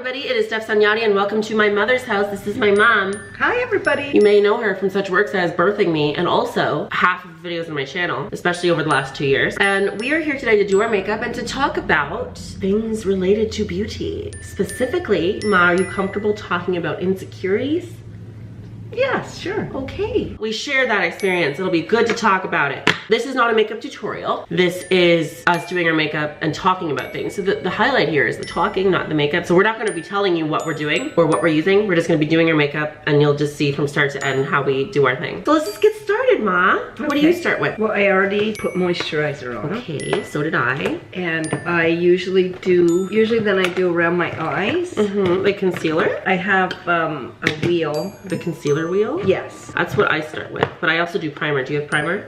everybody, it is Stef Sanjati and welcome to my mother's house. This is my mom. Hi everybody. You may know her from such works as birthing me and also half of the videos on my channel, especially over the last 2 years. And we are here today to do our makeup and to talk about things related to beauty. Specifically, Ma, are you comfortable talking about insecurities? Yes, sure. Okay. We share that experience. It'll be good to talk about it. This is not a makeup tutorial. This is us doing our makeup and talking about things. So the highlight here is the talking, not the makeup. So we're not gonna be telling you what we're doing or what we're using. We're just gonna be doing our makeup and you'll just see from start to end how we do our thing. So let's just get started, Ma. What do you start with? Well, I already put moisturizer on. Okay, so did I. And I usually then I do around my eyes. Like concealer? I have a wheel. The concealer wheel? Yes. That's what I start with, but I also do primer. Do you have primer?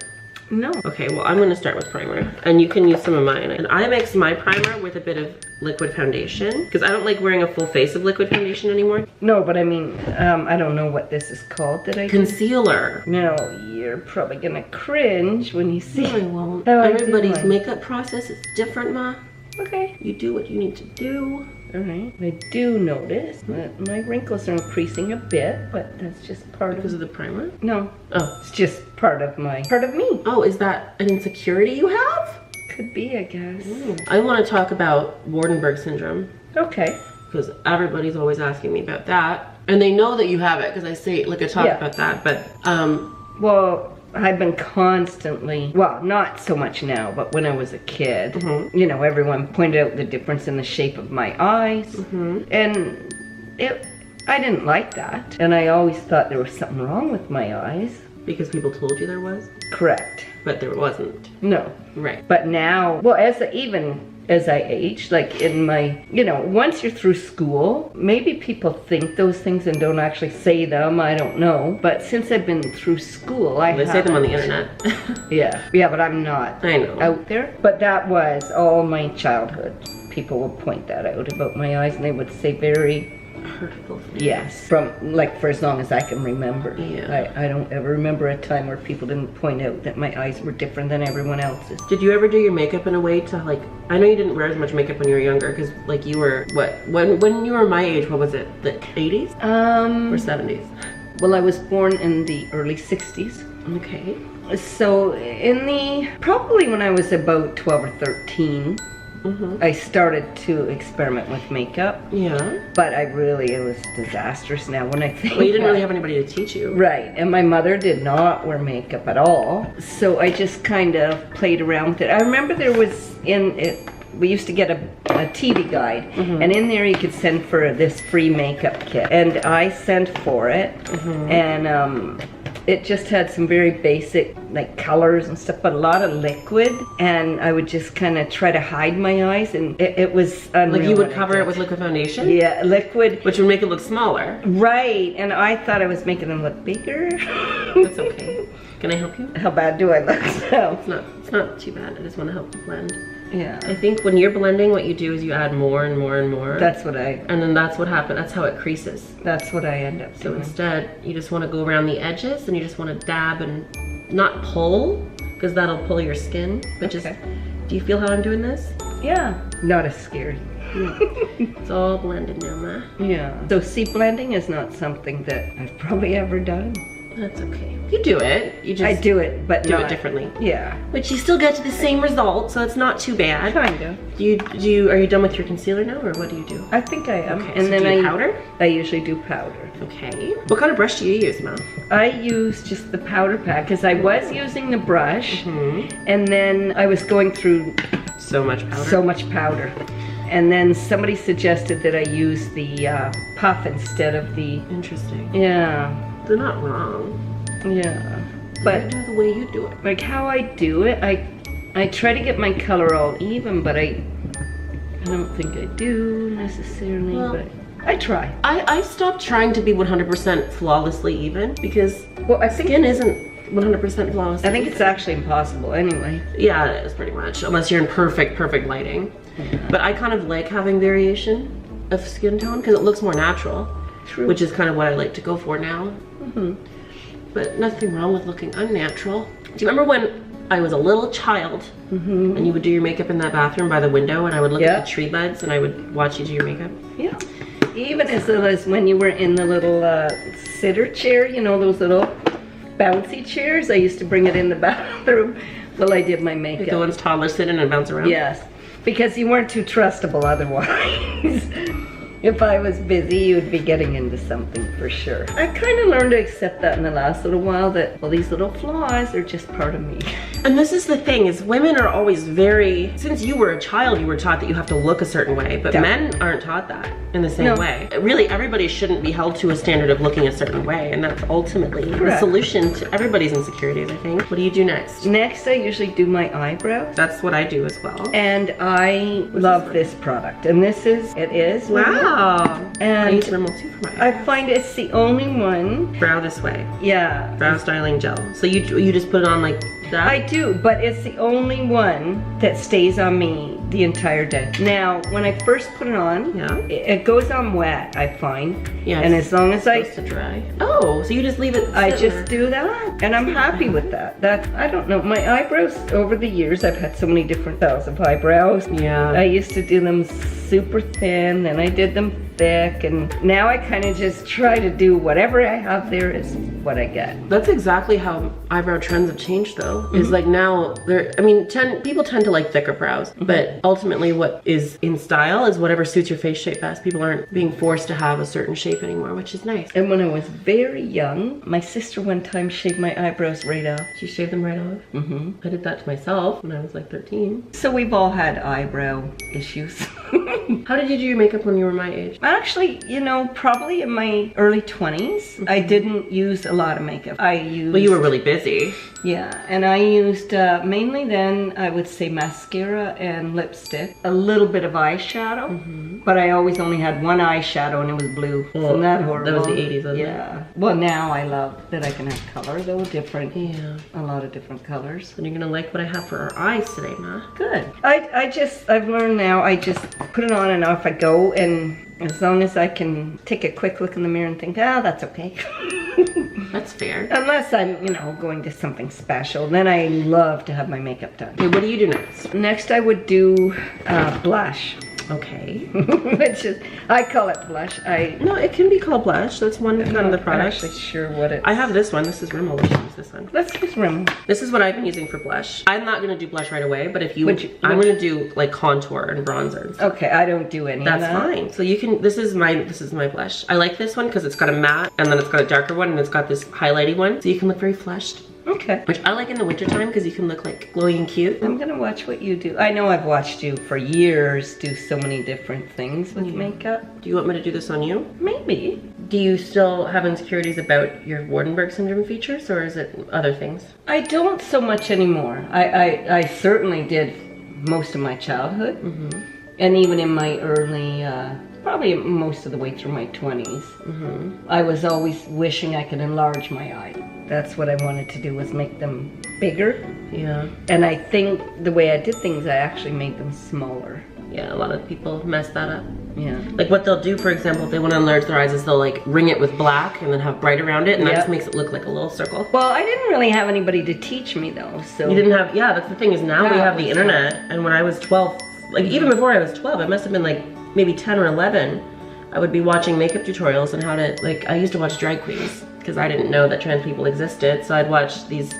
No. Okay, well I'm gonna start with primer and you can use some of mine. And I mix my primer with a bit of liquid foundation because I don't like wearing a full face of liquid foundation anymore. No, but I mean, I don't know what this is called that I do. Concealer. No, you're probably gonna cringe when you see No, I won't. how I do Everybody's mine. makeup process is different, Ma. Okay. You do what you need to do. Alright. I do notice that my wrinkles are increasing a bit, but that's just part Because of of the primer? No. Oh. It's just part of me. Oh, is that an insecurity you have? Could be, I guess. I want to talk about Waardenburg syndrome. Okay. Because everybody's always asking me about that. And they know that you have it because I say, like I talk Yeah. about that, but Well, I've been constantly, well, not so much now, but when I was a kid, you know, everyone pointed out the difference in the shape of my eyes. And I didn't like that. And I always thought there was something wrong with my eyes. because people told you there was, Correct. but there wasn't. No. Right. But now, well, even as I age, like in my, you know, once you're through school, maybe people think those things and don't actually say them, I don't know. But since I've been through school, They say them on the internet. Yeah, but I'm not I know. out there. But that was all my childhood. People would point that out about my eyes and they would say very, Hurtful things. yes, from like for as long as I can remember. Yeah. I don't ever remember a time where people didn't point out that my eyes were different than everyone else's. Did you ever do your makeup in a way to like, I know you didn't wear as much makeup when you were younger because like you were, what, when you were my age, what was it, the 80s or 70s? Well, I was born in the early 60s. Okay. So probably when I was about 12 or 13, I started to experiment with makeup. Yeah. But it was disastrous now when I think. Well, you didn't really have anybody to teach you. Right, and my mother did not wear makeup at all. So I just kind of played around with it. I remember there was we used to get a TV guide, and in there you could send for this free makeup kit. And I sent for it, and it just had some very basic like colors and stuff, but a lot of liquid, and I would just kind of try to hide my eyes, and it was unreal. Like you would cover it with liquid foundation? Yeah, liquid. Which would make it look smaller. Right, and I thought I was making them look bigger. That's okay. Can I help you? How bad do I look now? It's not too bad. I just want to help you blend. Yeah. I think when you're blending, what you do is you add more and more and more. That's what and then that's what happens. That's how it creases. That's what I end up So doing. instead, you just want to go around the edges and you just want to dab and not pull, because that'll pull your skin. But just, do you feel how I'm doing this? Yeah. Not as scary. It's all blended now, Ma. Yeah. So see, blending is not something that I've probably ever done. That's okay. You do it. You just I do it, but do not it differently. Yeah. But you still get to the same result, so it's not too bad. Kind of. Are you done with your concealer now, or what do you do? I think I am. Okay, And so then do you powder? I usually do powder. Okay. What kind of brush do you use, Mom? I use just the powder pack because I was using the brush, and then I was going through So much powder. so much powder. And then somebody suggested that I use the puff instead of the. Interesting. Yeah. They're not wrong. Yeah. But do the way you do it. like how I do it, I try to get my color all even, but I don't think I do necessarily, Well, but I try. I've stopped trying to be 100% flawlessly even because Well, I think skin isn't 100% flawless. I think it's actually impossible anyway. Yeah, it is pretty much, unless you're in perfect lighting. But I kind of like having variation of skin tone because it looks more natural. True. Which is kind of what I like to go for now. But nothing wrong with looking unnatural. Do you remember when I was a little child and you would do your makeup in that bathroom by the window and I would look at the tree buds and I would watch you do your makeup? Yeah. Even as little as when you were in the little sitter chair, you know, those little bouncy chairs. I used to bring it in the bathroom while I did my makeup. Like the ones toddlers sit in and bounce around? Yes, because you weren't too trustable otherwise. If I was busy, you'd be getting into something for sure. I kind of learned to accept that in the last little while, that all these little flaws are just part of me. And this is the thing, is women are always very, since you were a child, you were taught that you have to look a certain way, but men aren't taught that in the same way. Really, everybody shouldn't be held to a standard of looking a certain way, and that's ultimately the solution to everybody's insecurities, I think. What do you do next? Next, I usually do my eyebrows. That's what I do as well. And I love this product, and it is. Wow. And I use Rimmel too for my eyes. I find it's the only one. Brow this way. Yeah. Brow styling gel. So you just put it on like that? I do, but it's the only one that stays on me the entire day. Now, when I first put it on, it goes on wet, I find. Yeah. And as long as it's supposed to dry. Oh, so you just leave it. I just do that, and I'm happy with that. I don't know, my eyebrows over the years, I've had so many different styles of eyebrows. Yeah. I used to do them super thin, then I did them thick, and now I kind of just try to do whatever I have there is what I get. That's exactly how eyebrow trends have changed though. Is like now people tend to like thicker brows, but ultimately what is in style is whatever suits your face shape best. People aren't being forced to have a certain shape anymore, which is nice. And when I was very young, my sister one time shaved my eyebrows right off. She shaved them right off? Mm-hmm. I did that to myself when I was like 13. So we've all had eyebrow issues. How did you do your makeup when you were my age? Actually, you know, probably in my early 20s. I didn't use a lot of makeup. Well, you were really busy. Yeah, and I used mainly then, I would say mascara and lipstick. A little bit of eyeshadow, but I always only had one eyeshadow and it was blue. Isn't that horrible? That was the 80s, wasn't it? Yeah. Well, now I love that I can have color, though, different. Yeah. A lot of different colors. And you're gonna like what I have for our eyes today, Ma. Good. I've learned now, I just put it on and off I go, and as long as I can take a quick look in the mirror and think, that's okay. That's fair. Unless I'm, you know, going to something special, then I love to have my makeup done. Okay, what do you do next? Next I would do blush. Okay. Which is, I call it blush. No, it can be called blush. That's one kind of the product. I'm actually sure what it is. I have this one. This is Rimmel. Let's use this one. Let's use Rimmel. This is what I've been using for blush. I'm not gonna do blush right away, but if I'm gonna do like contour and bronzer. Okay, I don't do any of that. That's fine. So you can, this is my blush. I like this one because it's got a matte and then it's got a darker one and it's got this highlighty one. So you can look very flushed. Okay. Which I like in the wintertime because you can look like glowy and cute. I'm gonna watch what you do. I know I've watched you for years do so many different things with makeup. Do you want me to do this on you? Maybe. Do you still have insecurities about your Waardenburg syndrome features, or is it other things? I don't so much anymore. I certainly did most of my childhood, and even in my early, probably most of the way through my 20s. I was always wishing I could enlarge my eye. That's what I wanted to do, was make them bigger. Yeah. And I think the way I did things, I actually made them smaller. Yeah, a lot of people mess that up. Yeah. Like what they'll do, for example, if they want to enlarge their eyes, is they'll like ring it with black and then have bright around it, and that just makes it look like a little circle. Well, I didn't really have anybody to teach me though, so. You didn't have, yeah, that's the thing, is now we have the internet, and when I was 12, like even before I was 12, I must have been like maybe 10 or 11, I would be watching makeup tutorials on how to, like, I used to watch drag queens because I didn't know that trans people existed, so I'd watch these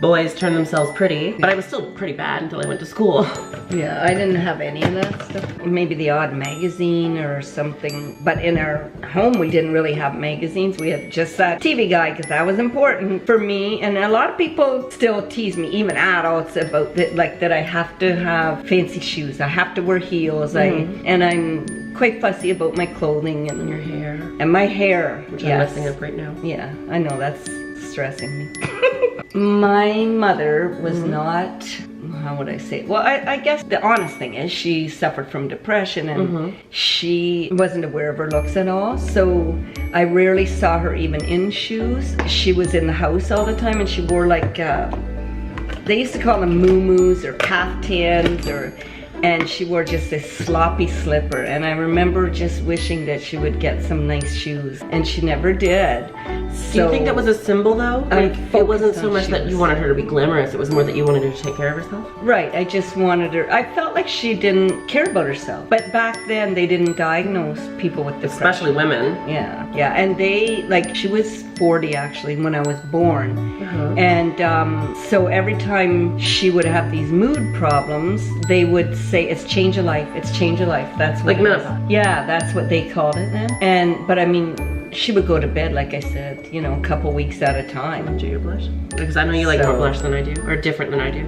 boys turn themselves pretty, but I was still pretty bad until I went to school. Yeah, I didn't have any of that stuff. Maybe the odd magazine or something, but in our home we didn't really have magazines. We had just that TV guide because that was important for me, and a lot of people still tease me, even adults, about that, like that I have to have fancy shoes, I have to wear heels, and I'm quite fussy about my clothing and your hair. And my hair, which I'm messing up right now. Yeah, I know, that's stressing me. My mother was not, how would I say it? Well, I guess the honest thing is she suffered from depression, and she wasn't aware of her looks at all. So I rarely saw her even in shoes. She was in the house all the time, and she wore like, they used to call them muumuus or caftans, or and she wore just this sloppy slipper, and I remember just wishing that she would get some nice shoes, and she never did. Do you think that was a symbol though? I Like, it wasn't focused so on much that shoes. you wanted her to be glamorous, it was more that you wanted her to take care of herself? Right, I just wanted her, I felt like she didn't care about herself. But back then they didn't diagnose people with depression. Especially women. Yeah, and they, like, she was 40 actually when I was born. And so every time she would have these mood problems, they would say, it's change of life, it's change of life. That's what Like it was. menopause. Yeah, that's what they called it then. But I mean, she would go to bed, like I said, you know, a couple weeks at a time. Do you blush? Because I know you like more blush than I do, or different than I do.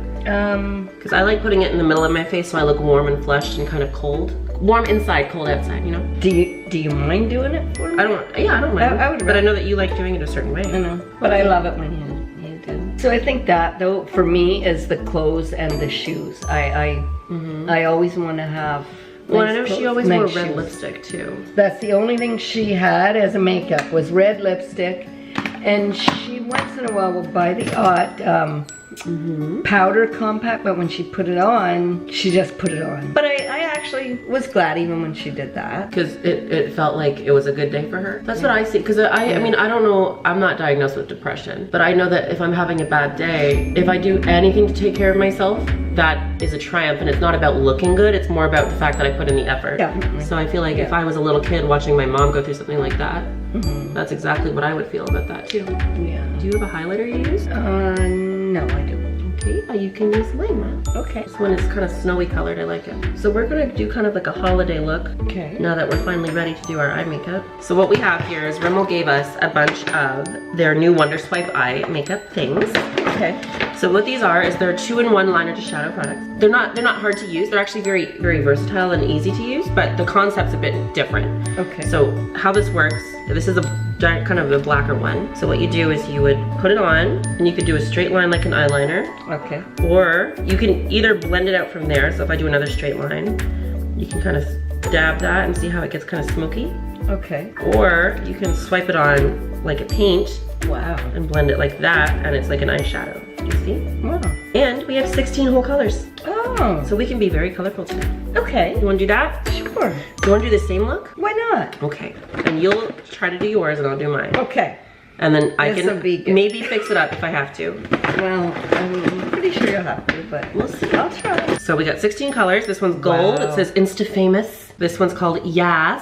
Because I like putting it in the middle of my face so I look warm and flushed and kind of cold. Warm inside, cold outside, you know? Do you mind doing it for me? I don't mind. I would but I know that you like doing it a certain way. I know, but I love it when you do. So I think that though, for me, is the clothes and the shoes. I always want to have. Well, nice I know she clothes, always nice wore red shoes. lipstick too. That's the only thing she had as a makeup was red lipstick, and she once in a while will buy the odd powder compact, but when she put it on, she just put it on. But I actually was glad even when she did that. Because it felt like it was a good day for her. That's what I see. Because I mean, I don't know, I'm not diagnosed with depression, but I know that if I'm having a bad day, if I do anything to take care of myself, that is a triumph. And it's not about looking good, it's more about the fact that I put in the effort. Definitely. So I feel like if I was a little kid watching my mom go through something like that, that's exactly what I would feel about that too. Yeah. Do you have a highlighter you use? No, I don't. Okay, you can use mine, Ma. Okay. This one is kind of snowy colored, I like it. So we're gonna do kind of like a holiday look. Okay. Now that we're finally ready to do our eye makeup. So what we have here is Rimmel gave us a bunch of their new Wonder Swipe eye makeup things. Okay. So what these are is they're 2-in-1 liner to shadow products. They're not hard to use. They're actually very versatile and easy to use, but the concept's a bit different. Okay. So how this works, this is a giant kind of a blacker one. So what you do is you would put it on and you could do a straight line like an eyeliner. Okay. Or you can either blend it out from there. So if I do another straight line, you can kind of dab that and see how it gets kind of smoky. Okay. Or you can swipe it on like a paint. Wow. And blend it like that, and it's like an eyeshadow. Do you see? Wow. And we have 16 whole colors. Oh. So we can be very colorful today. Okay. You wanna do that? Sure. Do you wanna do the same look? Why not? Okay. And you'll try to do yours and I'll do mine. Okay. And then I This'll can be good. maybe fix it up if I have to. Well, I'm pretty sure you'll have to, but We'll see. I'll try. So we got 16 colors. This one's gold. Wow. It says Insta Famous. This one's called Yas.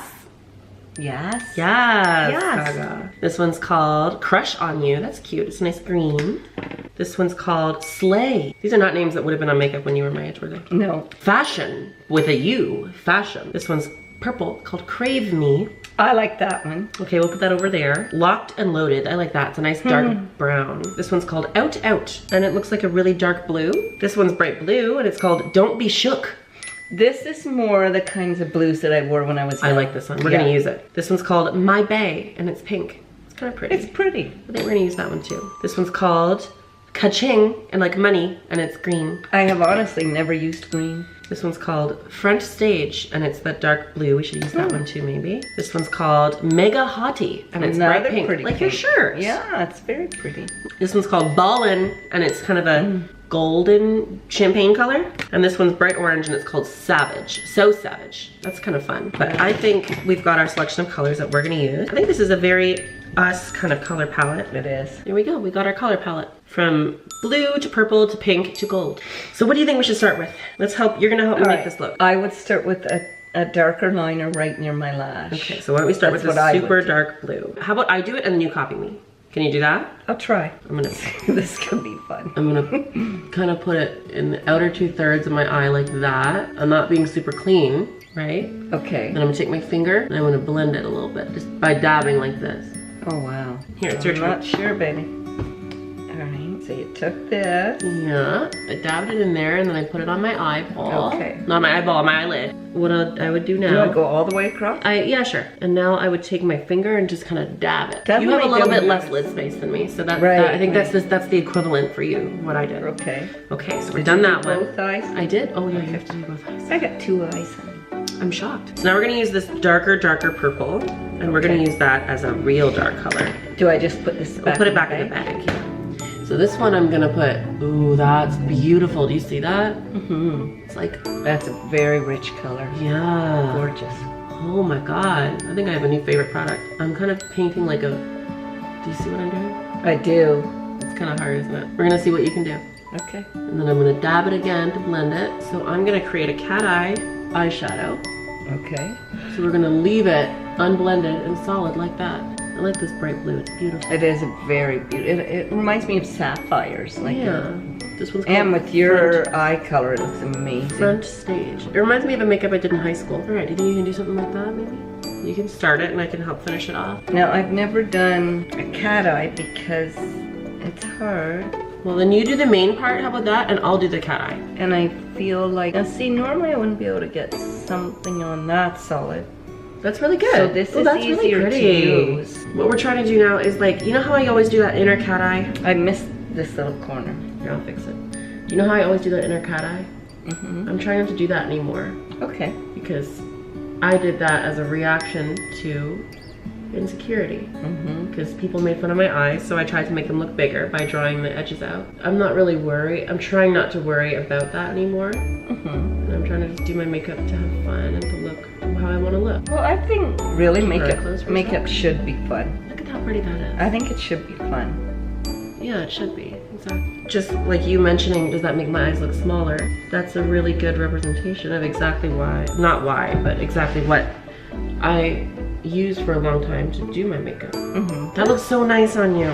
Yes. Yes. Yes. Gaga. This one's called Crush on You. That's cute. It's a nice green. This one's called Slay. These are not names that would have been on makeup when you were my age, were they? No. Fashion with a U. Fashion. This one's purple called Crave Me. I like that one. Okay, we'll put that over there. Locked and Loaded. I like that. It's a nice dark brown. This one's called Out Out, and it looks like a really dark blue. This one's bright blue, and it's called Don't Be Shook. This is more the kinds of blues that I wore when I was young. I like this one. We're gonna use it. This one's called My Bay, and it's pink. It's kind of pretty. It's pretty. I think we're gonna use that one too. This one's called Ka-ching, and like money, and it's green. I have honestly never used green. This one's called Front Stage, and it's that dark blue. We should use that one too, maybe. This one's called Mega Hottie, and it's Another bright pink, pretty like your pink. shirt. Yeah, it's very pretty. This one's called Ballin', and it's kind of a golden champagne color. And this one's bright orange, and it's called Savage. So Savage. That's kind of fun. But I think we've got our selection of colors that we're gonna use. I think this is a very us kind of color palette. It is. There we go, we got our color palette. From blue to purple to pink to gold. So what do you think we should start with? You're gonna help me make this look. I would start with a darker liner right near my lash. Okay, so why don't we start with That's this what I super would do. dark blue. How about I do it and then you copy me? Can you do that? I'll try. I'm gonna This could be fun. kind of put it in the outer 2/3 of my eye like that. I'm not being super clean, right? Okay. Then I'm gonna take my finger and I'm gonna blend it a little bit just by dabbing like this. Oh wow. Here, it's your I'm turn. not sure, baby. Alright, so you took this. Yeah, I dabbed it in there and then I put it on my eyeball. Okay. Not my eyeball, my eyelid. What I would do now. Do you want to go all the way across? Yeah, sure. And now I would take my finger and just kind of dab it. Definitely You have a little bit don't- less lid space than me, so that, Right, I think right. that's the equivalent for you, what I did. Okay. Okay, so we've done that one. Both eyes? I did? Oh yeah, you have to do both eyes. I got two eyes. I'm shocked. So now we're gonna use this darker purple, and we're gonna use that as a real dark color. Do I just put this back? We'll put it back in in the bag. So this one I'm gonna put, ooh, that's beautiful. Do you see that? Mm-hmm. It's like, That's a very rich color. yeah. Gorgeous. Oh my God. I think I have a new favorite product. I'm kind of painting like a, do you see what I'm doing? I do. It's kind of hard, isn't it? We're gonna see what you can do. Okay. And then I'm gonna dab it again to blend it. So I'm gonna create a cat eye eyeshadow. Okay. So we're gonna leave it unblended and solid like that. I like this bright blue, it's beautiful. It is a very beautiful. It reminds me of sapphires. Like Yeah. This one's called and with your eye color, it looks amazing. Front Stage. It reminds me of a makeup I did in high school. All right, do you think you can do something like that maybe? You can start it and I can help finish it off. Now, I've never done a cat eye because it's hard. Well, then you do the main part, how about that? And I'll do the cat eye. And I feel like, now see, normally I wouldn't be able to get something on that solid. That's really good. So this is that's easier really to pretty. use. What we're trying to do now is like, you know how I always do that inner cat eye? I missed this little corner. Here, I'll fix it. Do you know how I always do that inner cat eye? Mm-hmm. I'm trying not to do that anymore Okay. because I did that as a reaction to insecurity. Mm-hmm. Because people made fun of my eyes, so I tried to make them look bigger by drawing the edges out. I'm not really worried. I'm trying not to worry about that anymore. Mm-hmm. And I'm trying to just do my makeup to have fun and to look how I want to look. Well, I think really Very close for makeup should be fun. Look at how pretty that is. I think it should be fun. Yeah, it should be. Exactly. Just like you mentioning, does that make my eyes look smaller? That's a really good representation of exactly why, not why, but exactly what I used for a long time to do my makeup. Mm-hmm. That looks so nice on you.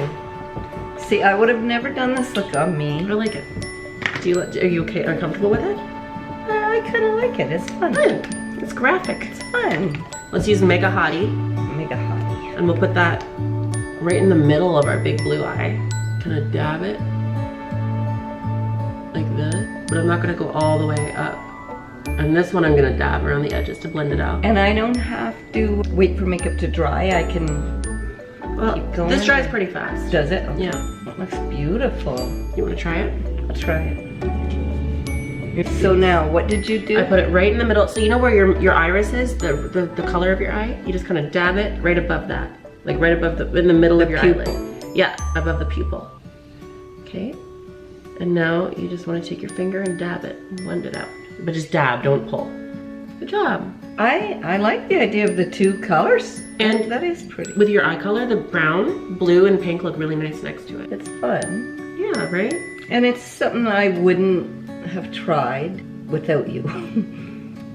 See, I would have never done this look on me. I like it. Are you okay, uncomfortable with it? I kind of like it. It's fun. Fun. It's graphic. It's fun. Let's use Mega Hottie, Mega hot. and we'll put that right in the middle of our big blue eye. Kind of dab it like this, but I'm not gonna go all the way up. And this one I'm gonna dab around the edges to blend it out. And I don't have to wait for makeup to dry. I can Well, keep going. this dries pretty fast. Does it? Okay. Yeah. It looks beautiful. You wanna try it? I'll try it. So now, what did you do? I put it right in the middle. So you know where your iris is, the color of your eye? You just kind of dab it right above that. Like right above in the middle of your pupil. eyelid. Yeah, above the pupil. Okay. And now you just want to take your finger and dab it and blend it out. But just dab, don't pull. Good job. I like the idea of the two colors. And that is pretty. with your eye color, the brown, blue, and pink look really nice next to it. It's fun. Yeah, right? And it's something I wouldn't have tried without you.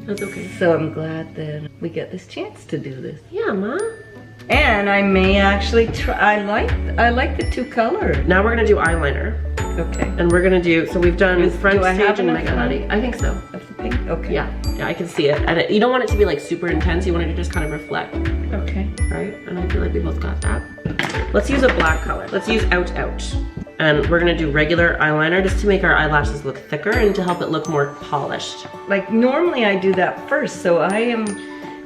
That's okay. So I'm glad that we get this chance to do this. Yeah, Ma. And I may actually try. I like the two colors. Now we're gonna do eyeliner. Okay. And we're gonna do, so we've done Front do I Stage have and enough Mega now? Hottie. I think so. Of the pink? Okay. Yeah, I can see it. And you don't want it to be like super intense, you want it to just kind of reflect, Okay. right? And I feel like we both got that. Let's use a black color. Let's use Out Out. And we're gonna do regular eyeliner just to make our eyelashes look thicker and to help it look more polished. Like normally I do that first, so I am.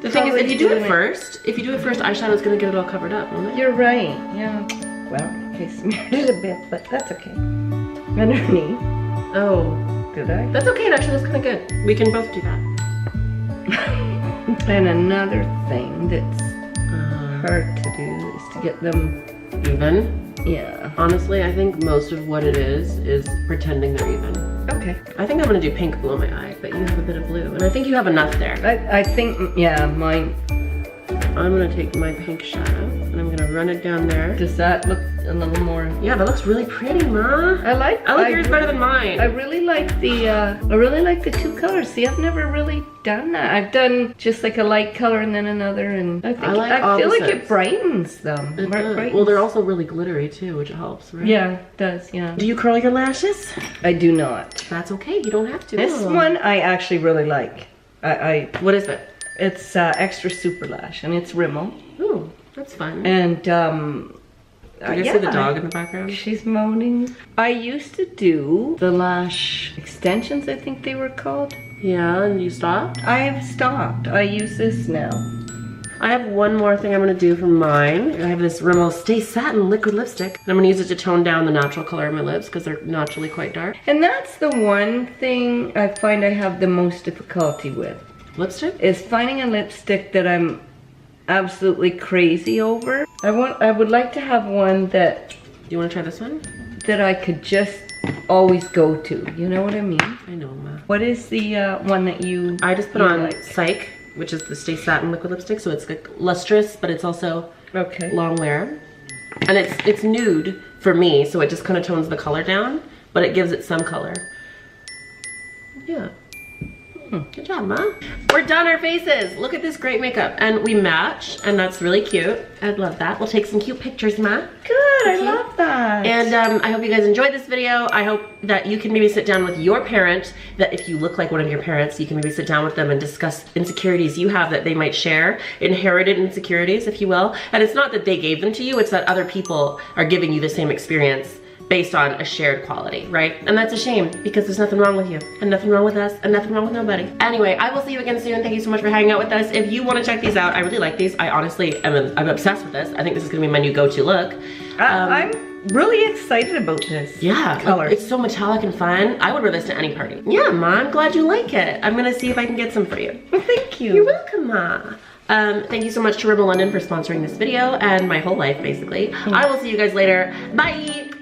The thing is, if you do it probably first, eyeshadow's gonna get it all covered up, won't it? You're right. Yeah. Well, okay, smeared it a bit, but that's okay. Underneath. Oh, Did I? that's okay, it actually looks kinda good. We can both do that. And another thing that's hard to do is to get them. Even. Yeah. Honestly, I think most of what it is pretending they're even. Okay. I think I'm gonna do pink below my eye, but you have a bit of blue, and I think you have enough there. I think, yeah, mine. I'm gonna take my pink shadow, and I'm gonna run it down there. Does that look a little more? Yeah, that looks really pretty, Ma. I like yours better than mine. I really like the two colors. See, I've never really done that. I've done just like a light color and then another, and I feel like opposites. it brightens them. It does. Brightens. Well, they're also really glittery too, which helps, right? Yeah, it does, yeah. Do you curl your lashes? I do not. That's okay, you don't have to. This one I actually really like. What is it? It's extra super lash, and it's Rimmel. Ooh, that's fun. And Can you see the dog in the background? She's moaning. I used to do the lash extensions, I think they were called. Yeah, and you stopped? I have stopped. I use this now. I have one more thing I'm gonna do for mine. I have this Rimmel Stay Satin liquid lipstick, and I'm gonna use it to tone down the natural color of my lips because they're naturally quite dark. And that's the one thing I find I have the most difficulty with. Lipstick? Is finding a lipstick that I'm absolutely crazy over. I would like to have one that, Do you wanna try this one? that I could just always go to. You know what I mean? I know, Ma. What is the one that you? I just put on Psych, which is the Stay Satin liquid lipstick. So it's like lustrous, but it's also long wear, and it's nude for me, so it just kind of tones the color down, but it gives it some color. Yeah. Good job, Ma. We're done our faces. Look at this great makeup. And we match, and that's really cute. I love that. We'll take some cute pictures, Ma. Good, I love that. And I hope you guys enjoyed this video. I hope that you can maybe sit down with your parent, that if you look like one of your parents, you can maybe sit down with them and discuss insecurities you have that they might share, inherited insecurities, if you will. And it's not that they gave them to you, it's that other people are giving you the same experience based on a shared quality, right? And that's a shame, because there's nothing wrong with you, and nothing wrong with us, and nothing wrong with nobody. Anyway, I will see you again soon. Thank you so much for hanging out with us. If you want to check these out, I really like these. I honestly I'm obsessed with this. I think this is gonna be my new go-to look. I'm really excited about this. Yeah, color. It's so metallic and fun. I would wear this to any party. Yeah, Ma, I'm glad you like it. I'm gonna see if I can get some for you. Well, thank you. You're welcome, Ma. Thank you so much to Rimmel London for sponsoring this video and my whole life, basically. I will see you guys later. Bye.